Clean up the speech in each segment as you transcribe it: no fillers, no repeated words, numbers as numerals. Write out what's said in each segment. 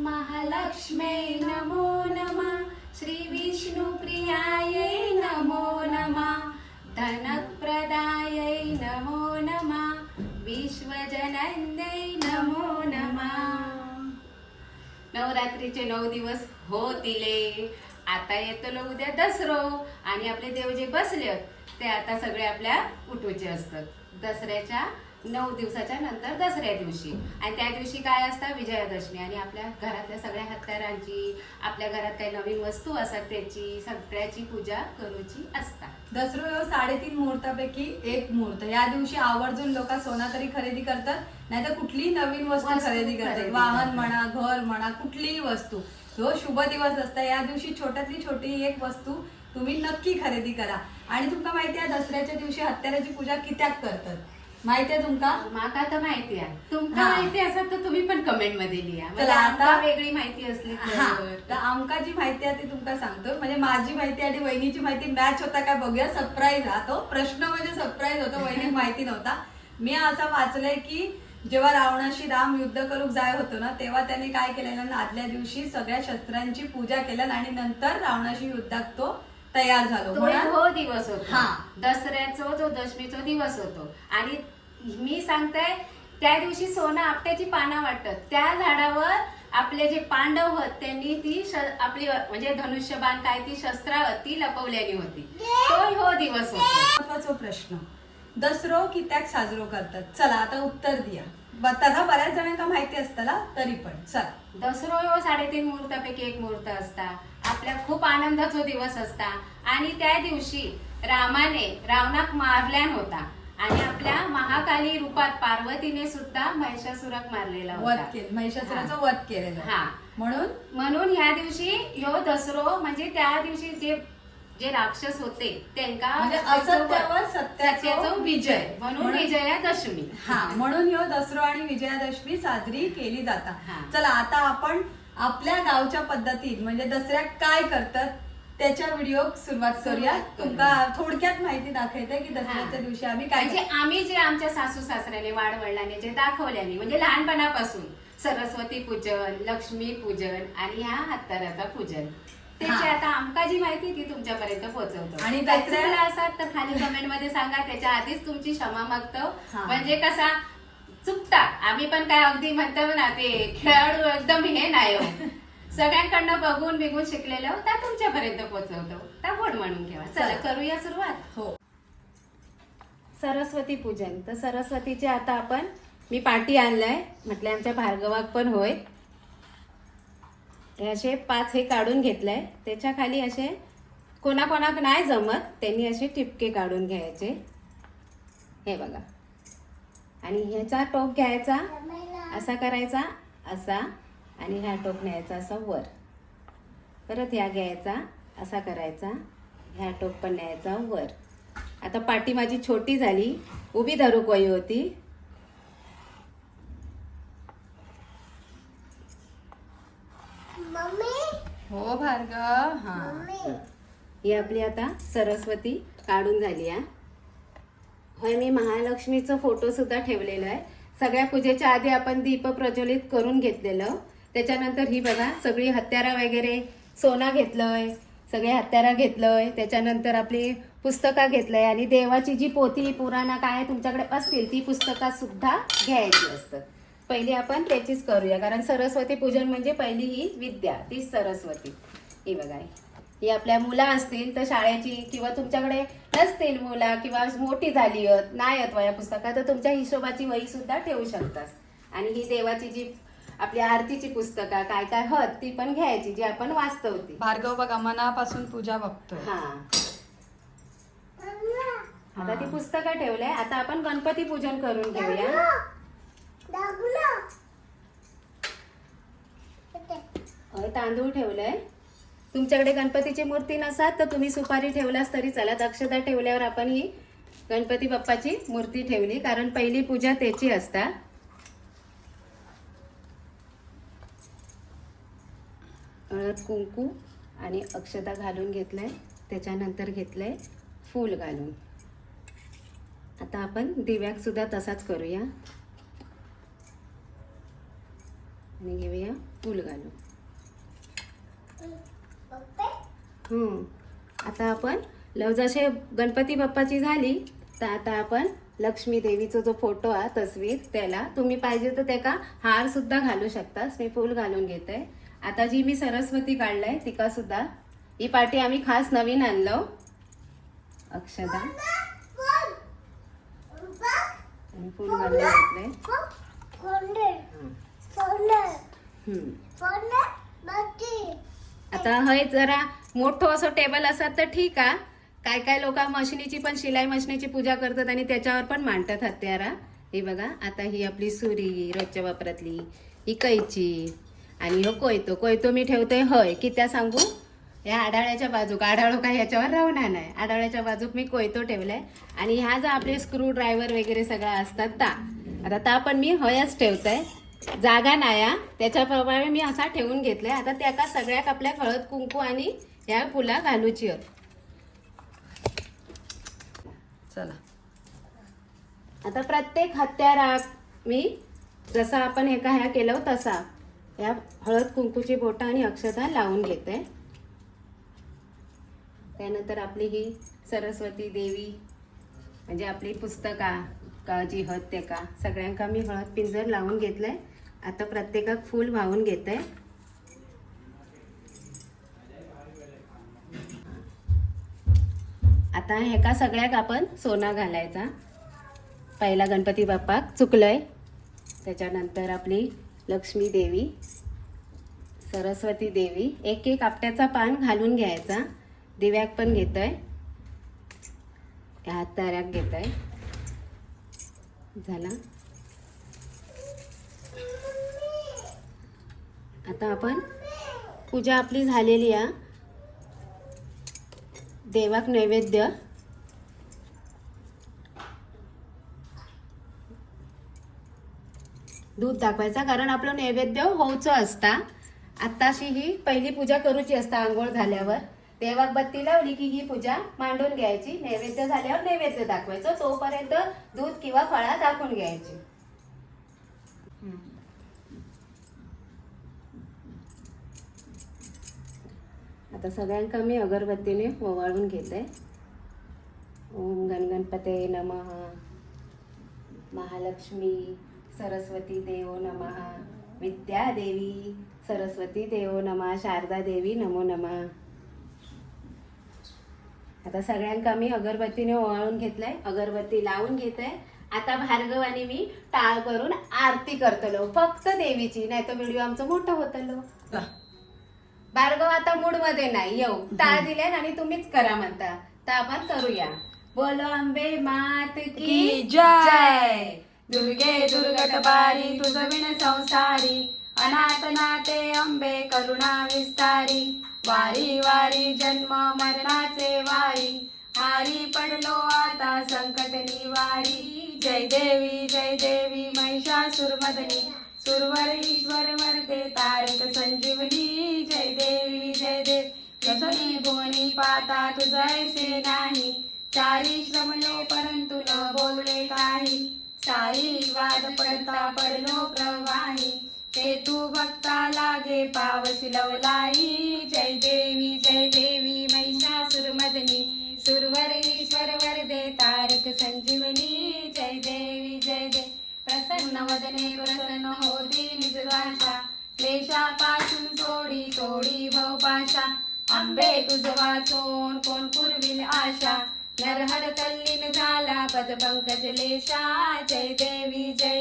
महालक्ष्म्यै नमो नमः, श्रीविष्णुप्रियायै नमो नमः, धनप्रदायै नमो नमः, विश्वजनन्यै नमो नमः। नवरात्रीचे 9 दिवस होतिले. आता येतो उद्या दसरो आणि आपले देव जे बसले ते आता सगळे आपल्या उठूचे असतात. दसऱ्याच्या 9 दिवसाच्या नंतर दसऱ्या दिवशी, आणि त्या दिवशी काय असतं, विजयादशमी. आणि आपल्या घरातल्या सगळ्या हत्यारांची, आपल्या घरात काही नवीन वस्तू असतात त्याची सगळ्याची पूजा करूची असतात. दसरो ह्यो 3.5 मुहूर्तापैकी एक मुहूर्त. या दिवशी आवर्जून लोक सोना तरी खरेदी करतात, नाहीतर कुठलीही नवीन वस्तू खरेदी करतात. वाहन म्हणा, घर म्हणा, कुठलीही वस्तू. तो शुभ दिवस असता. या दिवशी छोट्यातली छोटी एक वस्तू तुम्ही नक्की खरेदी करा. आणि तुमका माहिती आहे दसऱ्याच्या दिवशी हत्याराची पूजा कित्याक करतात, माहिती आहे तुमका? माका तर माहिती आहे. तुमका माहिती असेल तर तुम्ही पण कमेंट मध्ये लिहा. चला आता वेगळी माहिती असली तर आमका जी माहिती आहे ती तुमका सांगतो. म्हणजे माझी माहिती आणि वहिनीची माहिती मॅच होता काय बघूया. सरप्राईज हा तो प्रश्न, म्हणजे सरप्राईज होतो. वहिनी माहिती नव्हता. मी असं वाचलंय की जेव्हा रावणाशी राम युद्ध करूक जाय होतो ना, तेव्हा त्यांनी काय केलेलं, आदल्या दिवशी सगळ्या शस्त्रांची पूजा केलं आणि नंतर रावणाशी युद्धात तो तयार झालो. हो दिवस होता दसऱ्याचा, जो दशमीचा दिवस होतो. आणि मी सांगते त्या दिवशी सोनं आपट्याची पानं वाटत, त्या झाडावर आपले जे पांडव होत त्यांनी ती आपली म्हणजे धनुष्यबाण काय ती शस्त्र ती लपवल्यानी होती. तो हो दिवस होता. महत्वाचा प्रश्न, दसरो कित्याक साजरो करतात? चला आता उत्तर द्या. तसा बऱ्याच जणांना माहिती असताना तरी पण चला. दसरो ह्यो 3.5 मुहूर्तापैकी एक मुहूर्त असता. आपल्या खूप आनंदाचा दिवस असता. आणि त्या दिवशी रामाने रावणाक मारल्यान होता आणि आपल्या महाकाली रूपात पार्वतीने सुद्धा महिषासुराक मारलेला होता. महिषासुराचं वध केलेलं. हा, म्हणून ह्या दिवशी ह्यो दसरो म्हणजे त्या दिवशी जे राक्षस होते त्यांना म्हणजे असत्यावर सत्याचा विजय, म्हणून विजयादशमी. हा, म्हणून ह्यो दसरो आणि विजयादशमी साजरी केली जातात. चला आता आपण आपल्या गावच्या पद्धतीत म्हणजे दसऱ्यात काय करतात त्याच्या व्हिडिओ सुरुवात करूया. तुमका थोडक्यात माहिती दाखवते की दसऱ्याच्या दिवशी आम्ही काय, म्हणजे आम्ही जे आमच्या सासू सासऱ्याने वाडवडिलांनी जे दाखवल्याने म्हणजे लहानपणापासून सरस्वती पूजन, लक्ष्मी पूजन आणि ह्या हत्याराचा पूजन, त्याची आता आमका जी माहिती ती तुमच्यापर्यंत पोहोचवतो. आणि दसऱ्याला असतात तर खाली कमेंट मध्ये सांगा. त्याच्या आधीच तुमची क्षमा मागतो. म्हणजे कसा चुकता आम्ही पण काय अगदी म्हणतो ना ते खेळाडू एकदम हे नाही, सगळ्यांकडनं बघून बिघून शिकलेलं त्या तुमच्यापर्यंत पोहोचवतो. त्या गोड म्हणून घ्या. चला करूया सुरुवात. हो, सरस्वती पूजन. तर सरस्वतीचे आता आपण मी पाटी आणलाय, म्हटलं आमच्या भार्गवाक पण होय. हे असे 5 हे काढून घेतलंय. त्याच्या खाली असे कोणाकोणाक नाही जमत त्यांनी असे टिपके काढून घ्यायचे. हे बघा. आणि ह्याचा टोक घ्यायचा असा करायचा असा, आणि ह्या टोक न्यायचा असा वर. परत ह्या घ्यायचा असा करायचा, ह्या टोक पण न्यायचा वर. आता पाटी माझी छोटी झाली, उभी धरूक वही होती. हो भार्गव. हा, ही आपली आता सरस्वती काढून झाली आहे. होय, मी महालक्ष्मीचं फोटो सुद्धा ठेवलेला आहे. सगळ्या पूजेच्या आधी आपण दीप प्रज्वलित करून घेतलेलं. त्याच्यानंतर ही बघा सगळी हत्यारा वगैरे सोना घेतलंय, सगळे हत्यारा घेतलंय. त्याच्यानंतर आपली पुस्तकं घेतलंय आणि देवाची जी पोथी पुराणा काय तुमच्याकडे असतील ती पुस्तकं सुद्धा घ्यायची असतात. पहिली आपण त्याचीच करूया, कारण सरस्वती पूजन म्हणजे पहिली ही विद्या, ती सरस्वती. ही बघा, ही आपल्या मुला असतील तर शाळेची, किंवा तुमच्याकडे नसतील मुला किंवा मोठी झाली नाही आहेत वया पुस्तकात तर तुमच्या हिशोबाची वही सुद्धा ठेवू शकतात. आणि ही देवाची जी आपली आरतीची पुस्तकं काय काय हत ती पण घ्यायची जी आपण वाचतवती. भार्गव बघा मनापासून पूजा बघतोय. हा, आता ती पुस्तकं ठेवलंय. आता आपण गणपती पूजन करून घेऊया. तांदूळ ठेवलंय. तुमच्याकडे गणपतीची मूर्ती नसतात तर तुम्ही सुपारी ठेवलास तरी चालत. अक्षता ठेवल्यावर आपण ही गणपती बाप्पाची मूर्ती ठेवली, कारण पहिली पूजा त्याची असता. हळद कुंकू आणि अक्षता घालून घेतलंय. त्याच्यानंतर घेतलंय फूल घालून. आता आपण दिव्याक सुद्धा तसाच करूया. आणि घेऊया फूल घालू. आता आपण जसे गणपती बाप्पाची झाली तर आता आपण लक्ष्मी देवीचा जो फोटो आहे तस्वीर त्याला तुम्ही पाहिजे तर त्याका हार सुद्धा घालू शकतास. मी फूल घालून घेते. आता जी मी सरस्वती काढलाय तिका सुद्धा ही पाटी आम्ही खास नवीन आणलो अक्षदा आणि फूल घालून घेतले. आता हय जरा मोठं असं टेबल असत तर ठीक आहे. काय काय लोक मशिनीची पण शिलाई मशिनीची पूजा करतात आणि त्याच्यावर पण मांडतात हत्यारा. हे बघा आता ही आपली सुरी रोजच्या वापरातली, ही कैची आणि हो कोयतो मी ठेवते हय की त्या सांगू या आढाळ्याच्या बाजूक. आढाळो काय ह्याच्यावर राहणार नाही. आढाळ्याच्या बाजूक मी कोयतो ठेवलाय आणि ह्या जर आपले स्क्रू ड्रायव्हर वगैरे सगळं असतात ता पण मी हयच ठेवतंय. जागा नाया त्याच्याप्रमाणे मी असा ठेवून घेतलाय. आता त्याका सगळ्याक आपल्या हळद कुंकू आणि ह्या फुला घालूची आहेत. चला आता प्रत्येक हत्याराक मी जसा आपण ह्या केलं तसा या हळद कुंकूची बोटं आणि अक्षता लावून घेते. त्यानंतर आपली ही सरस्वती देवी म्हणजे आपली पुस्तका का जी हत ते का सगळ्यांका मी हळद पिंजर लावून घेतलंय. आता प्रत्येकाक फूल वाहून घेते. आता ह्याका सगळ्याक आपण सोना घालायचा. पहिला गणपती बाप्पाक चुकलंय. त्याच्यानंतर आपली लक्ष्मी देवी, सरस्वती देवी एक एक आपट्याचा पान घालून घ्यायचा. दिव्याक पण घेतोय, हाताऱ्याक घेतोय. झाला. आता आपण पूजा आपली झालेली आहे. देवाक नैवेद्य दूध दाखवायचा कारण आपलं नैवेद्य होऊचं असता. आत्ताशी ही पहिली पूजा करूची असता. आंघोळ झाल्यावर देवाक बत्ती लावली की ही पूजा मांडून घ्यायची. नैवेद्य झाल्यावर नैवेद्य दाखवायचं. तोपर्यंत दूध किंवा फळा दाखवून घ्यायची. आता सगळ्यांका मी अगरबत्तीने ओवाळून घेते. ओम गणगणपते नमः, महालक्ष्मी सरस्वती देवो नमः, विद्या देवी सरस्वती देवो नमः, शारदा देवी नमो नमः. आता सगळ्यांका मी अगरबत्तीने ओवाळून घेतलंय. अगरबत्ती लावून घेते. आता भार्गव आणि मी टाळ करून आरती करतलो फक्त देवीची, नाही तर व्हिडिओ आमचं मोठं होतलो. भार्गव आता मूड मध्ये नाही. येऊ टाळ दिले आणि तुम्हीच करा म्हणता तर आपण करूया. बोलो अंबे मात की जय. दुर्गे दुर्गटपारी तुझ विण संसारी, अनाथ नाथे अंबे करुणा विस्तारी. वारी वारी जन्म मरणाचे वारी, हारी पडलो आता संकट निवारी. जय देवी महिषासुरमर्दिनी, सुरवर ईश्वर वरदे तारक संजीवनी. जय देवी रसनी भुवनी पाता तुझैसे नाही. चारी श्रमलो परंतु न बोलले काही. साई वाद पडता पडलो प्रवाही, ते तू भक्ता लागे पावसी लवलाई. जय देवी महिषासुरमर्दिनी, सुरवर ईश्वर वरदे तारक संजीवनी. जय देवी प्रसन्न वदने प्रसन्न होती निजभाषा. क्लेशापासून सोडी भवपाशा. आंबे तुझ वाचून कोण पुरविल आशा. नरहर तल्लीन झाला पद पंकज लेशा. जय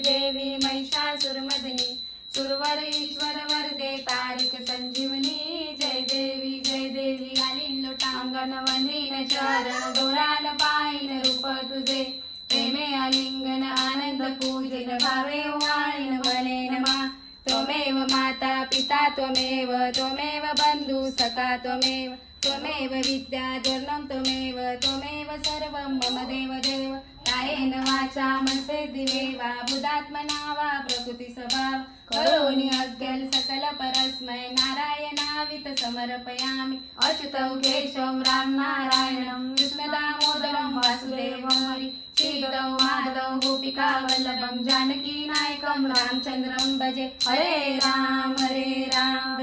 देवी महिषासुरमर्दिनी, सुरवर ईश्वर वरदे तारक संजीवनी. जय देवी आलीन लोटांगण वंदीन चरण, डोळ्यान पाहिन रूप तुझे. प्रेमे आलिंगन आनंद पूजन, भावे वाळीन वनेन मा. त्वमेव माता पिता त्वमेव, त्वमेव बंधु सखा त्वमेव. त्वमेव विद्या जन्म त्वमेव सर्वं मम देव. कायेन वाचा मनसे दिवेवा, बुधात्मना वा प्रकृती स्वभाव. करोनि अज्ञल सकल परस्मै, नारायणावित समर्पयामि. अच्युतं केशवं राम नारायणं, कृष्ण दामोदरं वासुदेवं हरि. सीतौ माधवौ गोपिका वल्लभं जानकी नायकं रामचंद्रं भजे हरे राम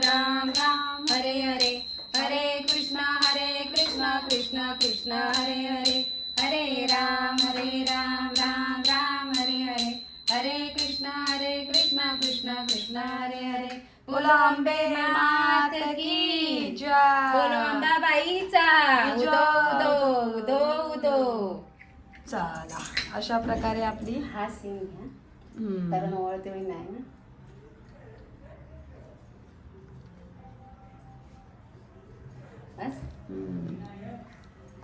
राम राम हरे हरे हरे कृष्ण कृष्ण कृष्ण हरे हरे हरे राम राम राम हरे हरे हरे कृष्ण कृष्ण कृष्ण हरे हरे बोलो अंबे मात की जय. बोलो अंबाबाईचा उदो उदो उदो उदो. चला अशा प्रकारे आपली हा सीन घ्या कारण ओळतेळी नाही ना. बस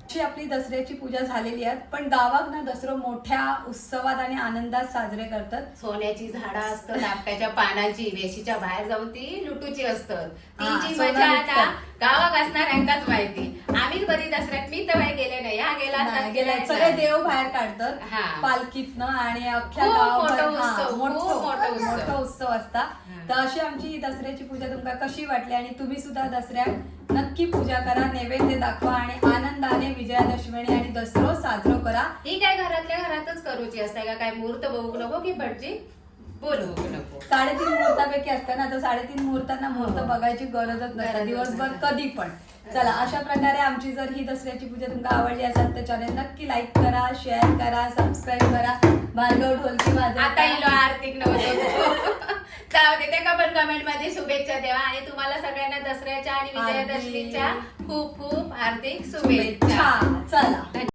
अशी आपली दसऱ्याची पूजा झालेली आहे. पण गावात ना दसरो मोठ्या उत्सवात आणि आनंदात साजरे करतात. सोन्याची झाडं असतात आपट्याच्या पानाची वेशीच्या बाहेर जाऊन ती लुटूची असतात. हा, ती जी सोनं मजा आता लुटतात. गावात असणाऱ्यांकाच माहिती. आम्ही कधी दसऱ्यात मी तर काही गेले नाही. हा गेला नाही, तर गेल्या सगळे देव बाहेर काढतात हा. पालखीतनं आणि अख्ख्या खूप गावभर मोठं उत्सव, खूप मोठं उत्सव. मोठा उत्सव असता. हा. तर अशी आमची ही दसऱ्याची पूजा तुमका कशी वाटली आणि तुम्ही सुद्धा दसऱ्यात नक्की पूजा करा, नैवेद्य दाखवा आणि आनंदाने विजयादशमी आणि दसरो साजरो करा. ही काय घरातल्या घरातच करूची असते का? काय मुहूर्त बघू नको की भटजी बोलवू नको. 3:30 मुहूर्तापैकी असतं ना, तर 3:30 मुहूर्तांना मुहूर्त बघायची गरजच नसते गरजच दिवसभर नाही. कधी पण. चला अशा प्रकारे आमची जर ही दसऱ्याची पूजा तुमका आवडली असेल तर चॅनल नक्की लाईक करा, शेअर करा, सबस्क्राईब करा. भार्गव ढोलकी माझा आता इलो आर्थिक नव्हतं. जाऊ दे ते का पण कमेंट मध्ये शुभेच्छा द्या आणि तुम्हाला सगळ्यांना दसऱ्याच्या आणि विजयादशमीच्या खूप खूप हार्दिक शुभेच्छा. चला.